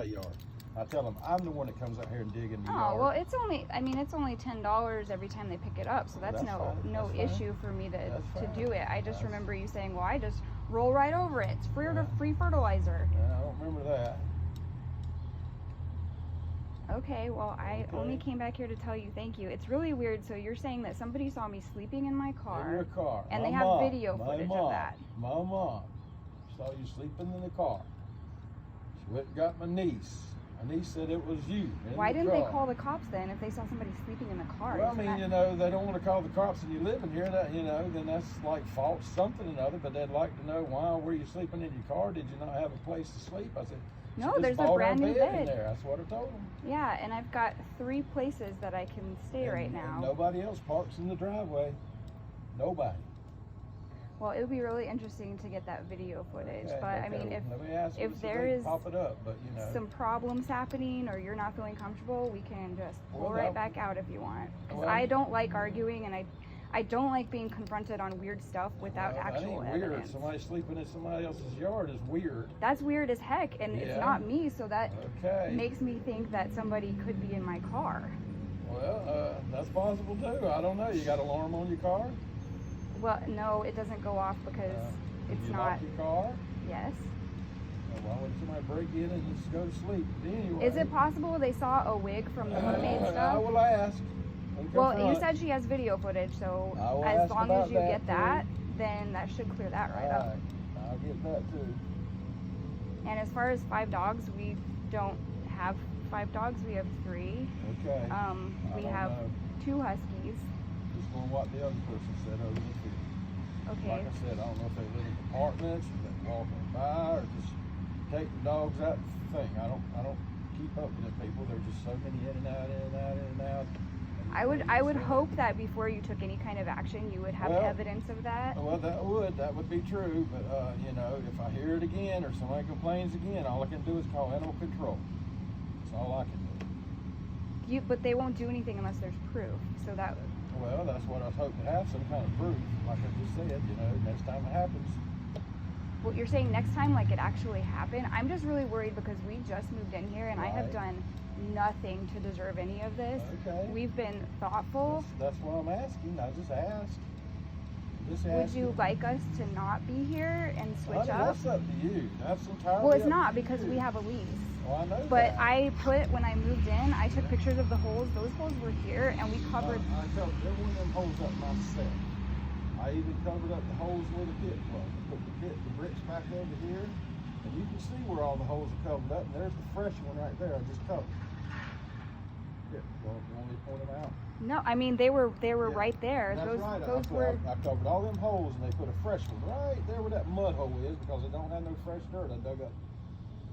my yard. I tell them I'm the one that comes out here and dig in the yard. Oh, well, it's only, I mean, it's only $10 every time they pick it up, so that's no issue for me to do it. I just remember you saying, well, I just roll right over it. It's free fertilizer. Yeah, I don't remember that. Okay, well, I only came back here to tell you thank you. It's really weird. So you're saying that somebody saw me sleeping in my car. In your car. And they have video footage of that. My mom saw you sleeping in the car. She went and got my niece. My niece said it was you. Why didn't they call the cops then if they saw somebody sleeping in the car? Well, I mean, you know, they don't want to call the cops and you live in here, that, you know, then that's like false something or another, but they'd like to know why were you sleeping in your car? Did you not have a place to sleep? I said, no, there's a brand new bed in there. That's what I told them. Yeah, and I've got 3 places that I can stay right now. And nobody else parks in the driveway. Nobody. Well, it would be really interesting to get that video footage. Okay, but I mean, if there is some problems happening or you're not feeling comfortable, we can just pull right back out if you want. Because I don't like arguing, and I don't like being confronted on weird stuff without actual evidence. Weird. Somebody sleeping in somebody else's yard is weird. That's weird as heck, and it's not me, so that makes me think that somebody could be in my car. Well, that's possible too. I don't know. You got an alarm on your car? Well, no, it doesn't go off because it's you not. Lock your car? Yes. Well, why would somebody break in and just go to sleep? Anyway. Is it possible they saw a wig from the mermaid stuff? I will ask. Well, you said she has video footage, so as long as you get that, then that should clear that right up. I'll get that too. And as far as 5 dogs, we don't have 5 dogs. We have 3. Okay. We have 2 huskies. Just going what the other person said over the field. Okay. Like I said, I don't know if they live in apartments or they walking by or just take the dogs out the thing. I don't keep up with the people. There's just so many in and out, in and out, in and out. I would hope that before you took any kind of action, you would have evidence of that. Well, that would be true. But you know, if I hear it again or somebody complains again, all I can do is call animal control. That's all I can do. But they won't do anything unless there's proof. So that. Well, that's what I was hoping to have, some kind of proof. Like I just said, you know, next time it happens. Well, you're saying next time, like it actually happened. I'm just really worried because we just moved in here and I have done nothing to deserve any of this. Okay. We've been thoughtful. That's what I'm asking. I just asked. Would you like us to not be here and switch up? That's up to you. That's entirely Well, it's not because we have a lease. Well, I know but that. When I moved in, I took pictures of the holes. Those holes were here, and we covered. I covered every one of them holes up myself. I even covered up the holes where the pit was. I put the bricks back over here, and you can see where all the holes are covered up. And there's the fresh one right there. I just covered. Here, you want me to point them out? No, I mean they were right there. That's right. Those were. I covered all them holes, and they put a fresh one right there where that mud hole is because they don't have no fresh dirt. I dug up.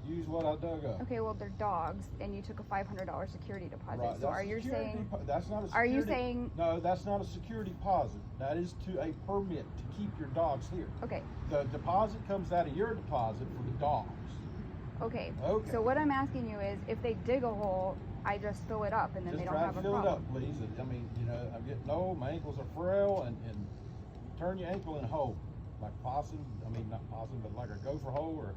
Use what I dug up. Okay, well they're dogs, and you took a $500 security deposit. Right, so are you saying that's not a security? Are you saying no? That's not a security deposit. That is to a permit to keep your dogs here. Okay. The deposit comes out of your deposit for the dogs. Okay. Okay. So what I'm asking you is, if they dig a hole, I just fill it up, and then just they don't have a problem. Just fill it up, please. I mean, you know, I'm getting old. My ankles are frail, and turn your ankle in a hole, like possum. I mean, not possum, but like a gopher hole or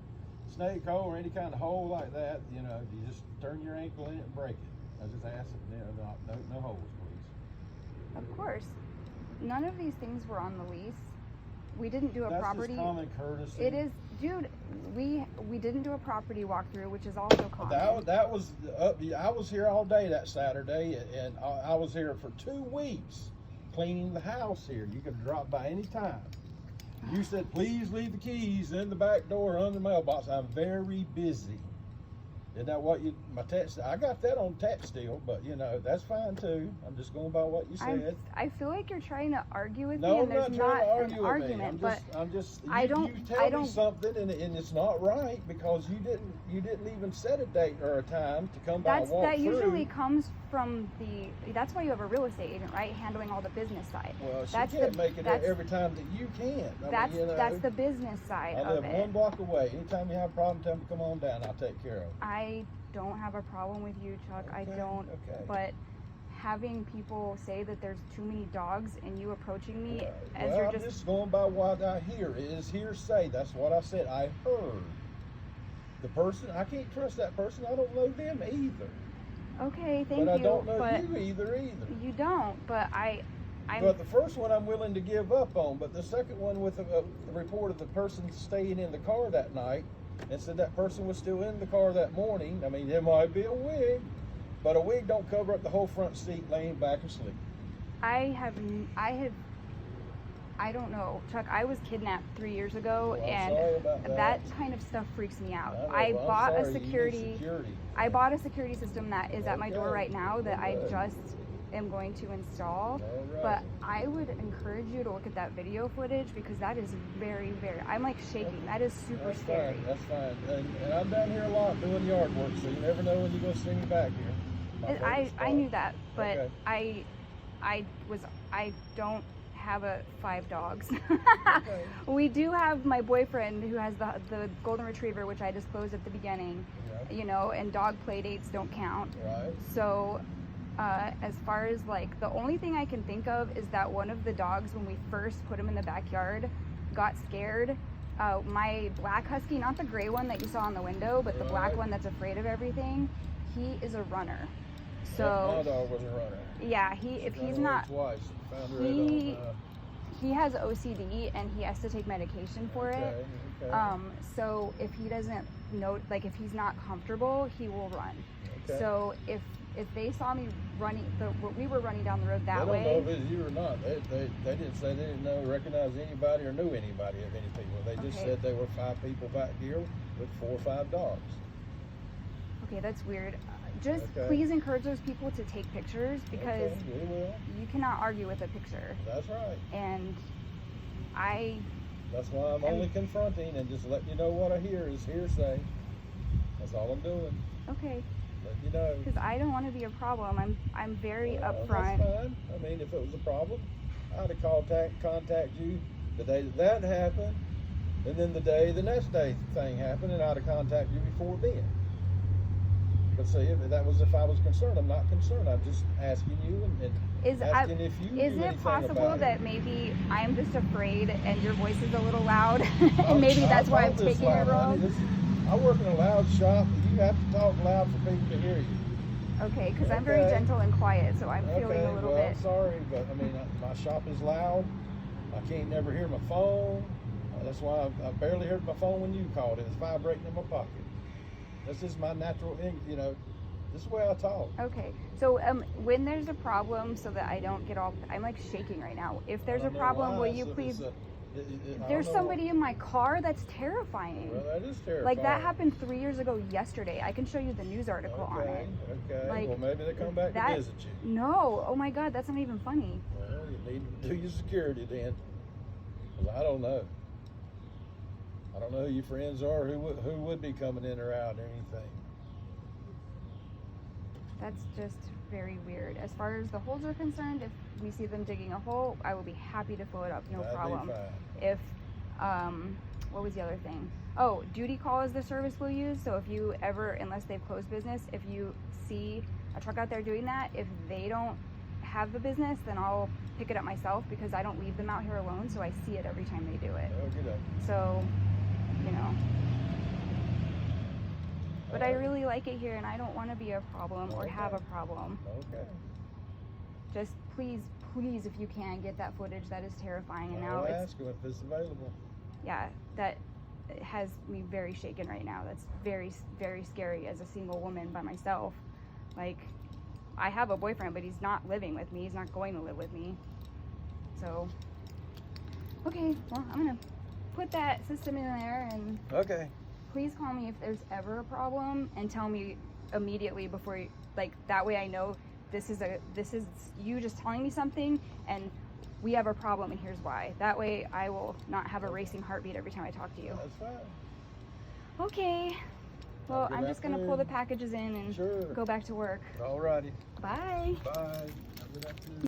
snake hole or any kind of hole like that. You know, you just turn your ankle in it and break it. I just ask it. You know, no holes, please. Of course. None of these things were on the lease. We didn't do a property. That's just common courtesy. It is, dude. We didn't do a property walkthrough, which is also common. That was I was here all day that Saturday, and I was here for 2 weeks cleaning the house here. You could drop by any time. You said, please leave the keys in the back door under the mailbox. I'm very busy. Isn't that what my text? I got that on text still, but you know, that's fine too. I'm just going by what you said. I feel like you're trying to argue with me, and there's not an argument. I'm just, I don't, you tell me something and it's not right because you didn't even set a date or a time to come by and walk that through. usually comes from that's why you have a real estate agent, right? Handling all the business side. Well, she can't make it every time that you can. That's the business side of it. I live 1 block away. Anytime you have a problem, tell me to come on down. I'll take care of it. I don't have a problem with you, Chuck. Okay, I don't. Okay. But having people say that there's too many dogs and you approaching me as you're you're just going by what I hear. It is hearsay. That's what I said. I heard. the person, I can't trust that person. I don't know them either. Okay, thank you. But I don't know you either. You don't, but I'm... But the first one I'm willing to give up on. But the second one with the report of the person staying in the car that night and said that person was still in the car that morning. I mean, it might be a wig, but a wig don't cover up the whole front seat laying back asleep. I don't know, Chuck. I was kidnapped 3 years ago, Well, and sorry about that. kind of stuff freaks me out. I bought a security. I bought a security system that is at my door Okay. right now that I Good. just am going to install. All right. But I would encourage you to look at that video footage because that is very, very. I'm like shaking. That is super That's scary. fine. That's fine. And I'm down here a lot doing yard work, so you never know when you're going to see me back here. My favorite I spot. knew that, but Okay. I don't have 5 dogs. Okay. We do have my boyfriend who has the golden retriever, which I disclosed at the beginning. Yeah. You know, and dog play dates don't count. Right. So, as far as like the only thing I can think of is that one of the dogs, when we first put him in the backyard, got scared. My black husky, not the gray one that you saw in the window, but the black Right. one that's afraid of everything, he is a runner. My So dog was a runner. yeah, if he's Ran away not, twice. Found her he- right on, he has OCD and he has to take medication for it. okay. So if he doesn't know, like if he's not comfortable, he will run. Okay. So if they saw me running, we were running down the road that They don't know way. if it's you or not. They didn't say they didn't know, recognize anybody or knew anybody of any people. They just Okay. said there were 5 people back here with 4 or 5 dogs. Okay, that's weird. Just Okay. please encourage those people to take pictures because Okay, we will. you cannot argue with a picture. That's right. And That's why I'm only confronting and just letting you know what I hear is hearsay. That's all I'm doing. okay, Letting you know. because I don't want to be a problem. I'm very Well, upfront. That's fine. I mean, if it was a problem, I'd have contact you the day that happened, and then the next day thing happened, and I'd have contacted you before then. But see, if I was concerned, I'm not concerned. I'm just asking you and asking if you Is knew it anything possible about that maybe I'm just afraid and your voice is a little loud, it. and maybe that's why I'm talk this taking it loud, honey. wrong? I work in a loud shop. You have to talk loud for people to hear you. Okay, because I'm very Okay. gentle and quiet, so I'm feeling Okay, a little well, bit. sorry, but I mean, my shop is loud. I can't never hear my phone. That's why I barely heard my phone when you called. It was vibrating in my pocket. This is my natural, this is the way I talk. Okay, so when there's a problem, so that I don't get all, I'm like shaking right now. If there's I a don't know problem, why. will you please? I don't There's know somebody in my car that's terrifying. Well, that is terrifying. Like that happened 3 years ago yesterday. I can show you the news article on it. Okay. Like, Well, maybe they come back that- to visit you. No, oh my God, that's not even funny. Well, you need to do your security then. 'Cause I don't know. I don't know who your friends are, who would be coming in or out or anything. That's just very weird. As far as the holes are concerned, if we see them digging a hole, I will be happy to fill it up, no That'd problem. be fine. If, what was the other thing? Oh, duty call is the service we'll use. So if you ever, unless they've closed business, if you see a truck out there doing that, if they don't have the business, then I'll pick it up myself because I don't leave them out here alone. So I see it every time they do it. Okay. So, you know. But I really like it here and I don't want to be a problem or have a problem. Okay. Just please, if you can, get that footage. That is terrifying. And now I'll it's, ask them if it's available. yeah, that has me very shaken right now. That's very, very scary as a single woman by myself. Like, I have a boyfriend, but he's not living with me. He's not going to live with me. So, okay, well, I'm going to put that system in there and Okay. please call me if there's ever a problem and tell me immediately before you, like, that way I know this is you just telling me something and we have a problem and here's why. That way I will not have a racing heartbeat every time I talk to you. That's fine. Okay. Well, Good I'm just going to pull afternoon. the packages in and Sure. go back to work. Alrighty. Bye. Bye. Have a good afternoon.